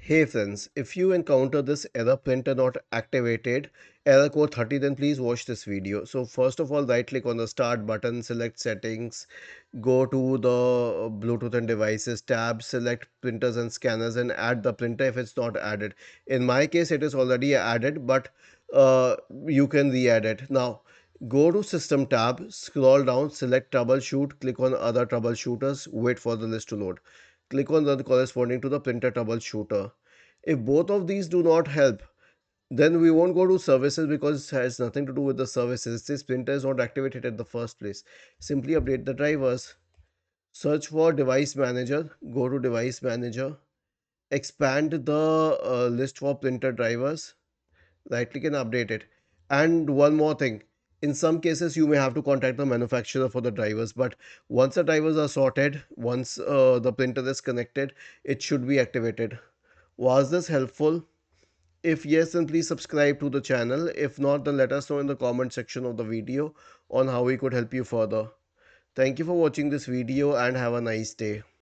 Hey friends, if you encounter this error printer not activated, error code 30, then please watch this video. So first of all, right click on the start button, select settings, go to the Bluetooth and devices tab, select printers and scanners and add the printer if it's not added. In my case, it is already added, but you can re-add it. Now, go to system tab, scroll down, select troubleshoot, click on other troubleshooters, wait for the list to load. Click on the corresponding to the printer troubleshooter. If both of these do not help, then we won't go to services because it has nothing to do with the services. This printer is not activated at the first place. Simply update the drivers. Search for device manager, go to device manager, expand the list for printer drivers, right click and update it. And one more thing, in some cases you may have to contact the manufacturer for the drivers, but once the drivers are sorted, once the printer is connected, it should be activated. Was this helpful? If yes, then please subscribe to the channel. If not, then let us know in the comment section of the video on how we could help you further. Thank you for watching this video and have a nice day.